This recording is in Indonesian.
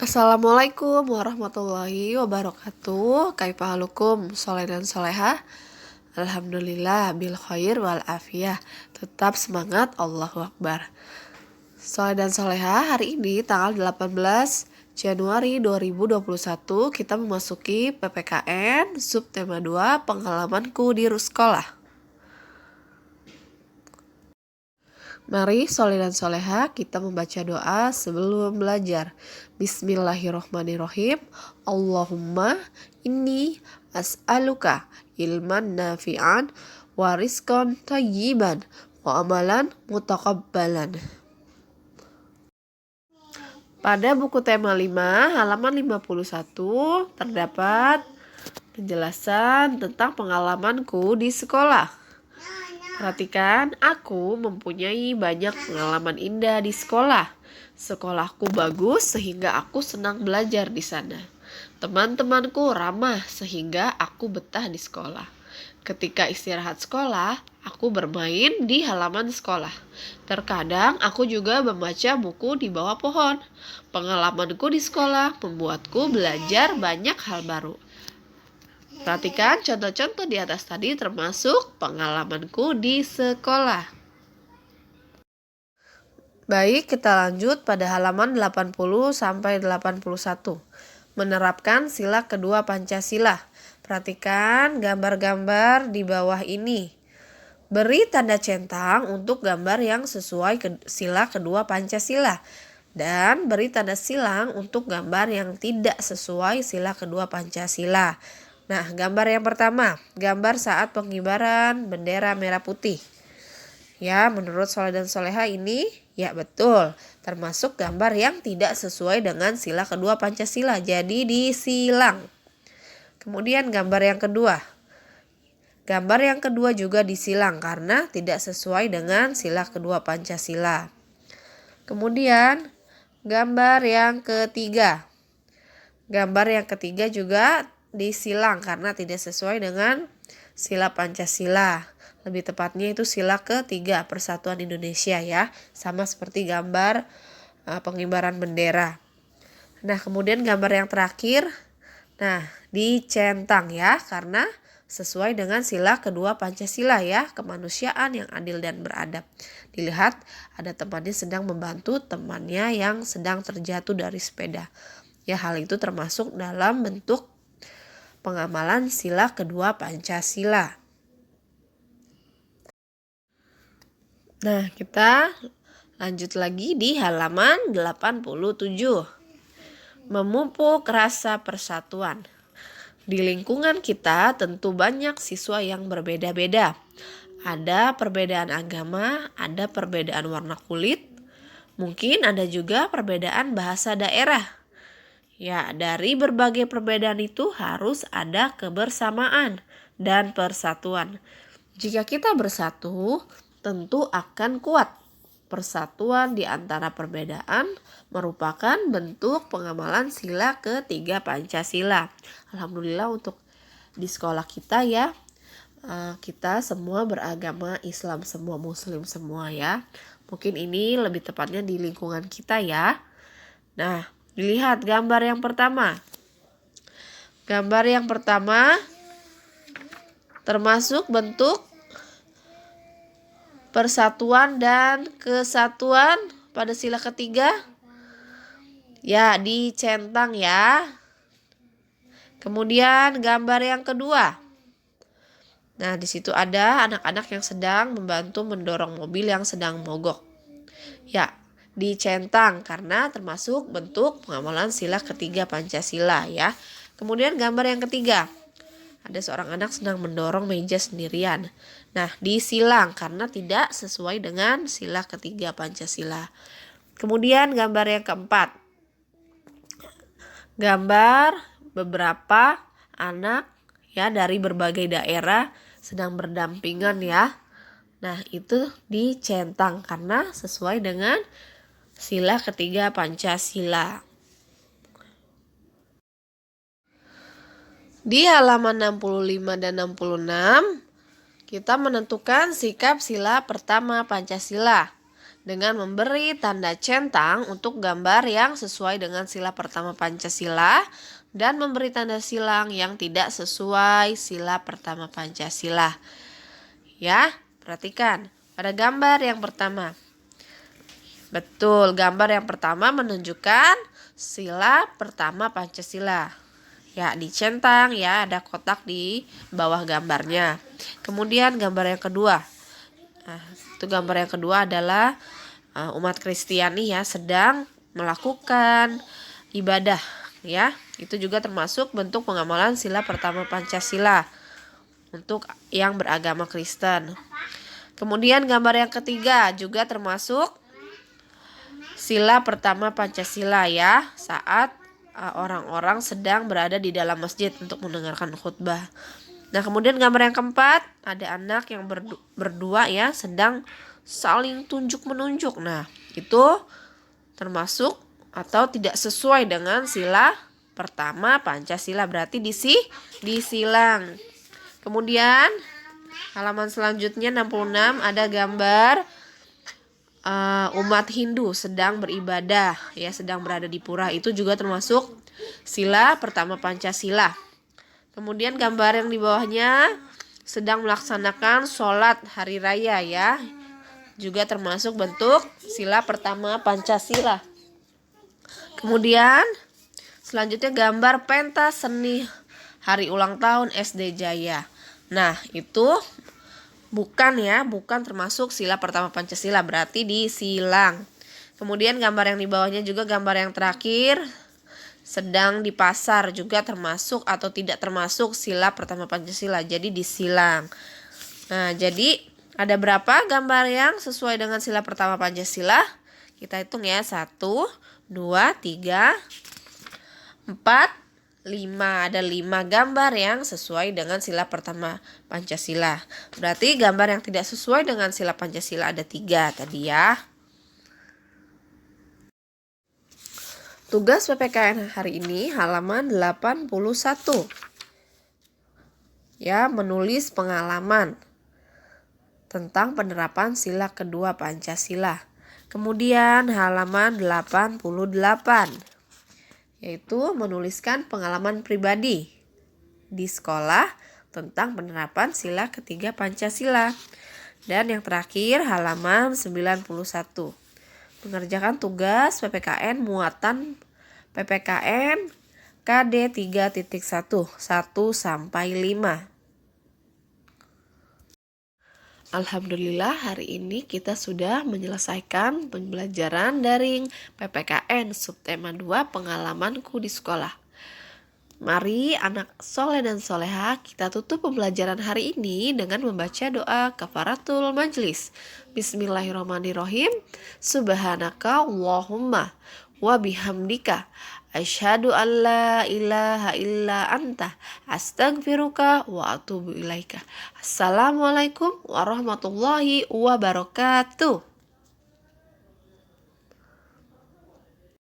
Assalamualaikum warahmatullahi wabarakatuh. Kaifahalukum soleh dan solehah. Alhamdulillah bil khair wal afiyah. Tetap semangat, Allahu Akbar. Soleh dan solehah, hari ini tanggal 18 Januari 2021 kita memasuki PPKN subtema 2 pengalamanku di sekolah. Mari soleh dan soleha kita membaca doa sebelum belajar. Bismillahirrohmanirrohim. Allahumma inni as'aluka ilman nafi'an wa rizqan thayyiban wa amalan mutaqabbalan. Pada buku tema 5 halaman 51 terdapat penjelasan tentang pengalamanku di sekolah. Perhatikan, aku mempunyai banyak pengalaman indah di sekolah. Sekolahku bagus sehingga aku senang belajar di sana. Teman-temanku ramah sehingga aku betah di sekolah. Ketika istirahat sekolah, aku bermain di halaman sekolah. Terkadang aku juga membaca buku di bawah pohon. Pengalamanku di sekolah membuatku belajar banyak hal baru. Perhatikan contoh-contoh di atas tadi termasuk pengalamanku di sekolah. Baik, kita lanjut pada halaman 80 sampai 81. Menerapkan sila kedua Pancasila. Perhatikan gambar-gambar di bawah ini. Beri tanda centang untuk gambar yang sesuai sila kedua Pancasila. Dan beri tanda silang untuk gambar yang tidak sesuai sila kedua Pancasila. Nah, gambar yang pertama, gambar saat pengibaran bendera merah putih. Ya, menurut soleh dan soleha ini, ya betul, termasuk gambar yang tidak sesuai dengan sila kedua Pancasila, jadi disilang. Kemudian gambar yang kedua. Gambar yang kedua juga disilang karena tidak sesuai dengan sila kedua Pancasila. Kemudian, gambar yang ketiga. Gambar yang ketiga juga disilang karena tidak sesuai dengan sila Pancasila. Lebih tepatnya itu sila ketiga Persatuan Indonesia ya. Sama seperti gambar pengibaran bendera. Nah, kemudian gambar yang terakhir. Nah, dicentang ya karena sesuai dengan sila kedua Pancasila ya. Kemanusiaan yang adil dan beradab. Dilihat ada temannya sedang membantu temannya yang sedang terjatuh dari sepeda. Ya, hal itu termasuk dalam bentuk pengamalan sila kedua Pancasila. Nah, kita lanjut lagi di halaman 87. Memupuk rasa persatuan. Di lingkungan kita tentu banyak siswa yang berbeda-beda. Ada perbedaan agama, ada perbedaan warna kulit, mungkin ada juga perbedaan bahasa daerah. Ya, dari berbagai perbedaan itu harus ada kebersamaan dan persatuan. Jika kita bersatu, tentu akan kuat. Persatuan di antara perbedaan merupakan bentuk pengamalan sila ketiga Pancasila. Alhamdulillah untuk di sekolah kita ya, kita semua beragama Islam, semua Muslim semua ya. Mungkin ini lebih tepatnya di lingkungan kita ya. Nah, dilihat gambar yang pertama. Gambar yang pertama termasuk bentuk persatuan dan kesatuan pada sila ketiga. Ya, dicentang ya. Kemudian gambar yang kedua. Nah, di situ ada anak-anak yang sedang membantu mendorong mobil yang sedang mogok. Ya, dicentang karena termasuk bentuk pengamalan sila ketiga Pancasila ya. Kemudian gambar yang ketiga. Ada seorang anak sedang mendorong meja sendirian. Nah, disilang karena tidak sesuai dengan sila ketiga Pancasila. Kemudian gambar yang keempat. Gambar beberapa anak ya dari berbagai daerah sedang berdampingan ya. Nah, itu dicentang karena sesuai dengan sila ketiga Pancasila. Di halaman 65 dan 66, kita menentukan sikap sila pertama Pancasila. dengan memberi tanda centang untuk gambar yang sesuai dengan sila pertama Pancasila dan memberi tanda silang yang tidak sesuai sila pertama Pancasila. Ya, perhatikan pada gambar yang pertama. Betul, gambar yang pertama menunjukkan sila pertama Pancasila. Ya, dicentang ya, ada kotak di bawah gambarnya. Kemudian gambar yang kedua. Nah, itu gambar yang kedua adalah umat Kristiani ya sedang melakukan ibadah ya. Itu juga termasuk bentuk pengamalan sila pertama Pancasila untuk yang beragama Kristen. Kemudian gambar yang ketiga juga termasuk sila pertama Pancasila ya, saat orang-orang sedang berada di dalam masjid untuk mendengarkan khutbah. Nah, kemudian gambar yang keempat, ada anak yang berdua ya sedang saling tunjuk-menunjuk. Nah, itu termasuk atau tidak sesuai dengan sila pertama Pancasila, berarti disilang. Kemudian halaman selanjutnya 66 ada gambar umat Hindu sedang beribadah ya, sedang berada di pura. Itu juga termasuk sila pertama Pancasila. Kemudian gambar yang di bawahnya sedang melaksanakan sholat hari raya ya, juga termasuk bentuk sila pertama Pancasila. Kemudian selanjutnya gambar pentas seni hari ulang tahun SD Jaya. Nah, itu bukan termasuk sila pertama Pancasila, berarti disilang. Kemudian gambar yang di bawahnya juga gambar yang terakhir, sedang di pasar, juga termasuk atau tidak termasuk sila pertama Pancasila, jadi disilang. Nah, jadi ada berapa gambar yang sesuai dengan sila pertama Pancasila? Kita hitung ya, 1, 2, 3, 4, 5. Ada 5 gambar yang sesuai dengan sila pertama Pancasila. Berarti gambar yang tidak sesuai dengan sila Pancasila ada 3 tadi ya. Tugas PPKN hari ini halaman 81. Ya, menulis pengalaman tentang penerapan sila kedua Pancasila. Kemudian halaman 88. Yaitu menuliskan pengalaman pribadi di sekolah tentang penerapan sila ketiga Pancasila. Dan yang terakhir halaman 91. Mengerjakan tugas PPKN muatan PPKN KD 3.1 1-5. Alhamdulillah hari ini kita sudah menyelesaikan pembelajaran daring PPKN subtema 2 pengalamanku di sekolah. Mari anak soleh dan soleha kita tutup pembelajaran hari ini dengan membaca doa kafaratul majlis. Bismillahirrahmanirrahim. Subhanaka Allahumma wa bihamdika asyhadu an la ilaha illa anta astaghfiruka wa atubu ilaika. Assalamualaikum warahmatullahi wabarakatuh.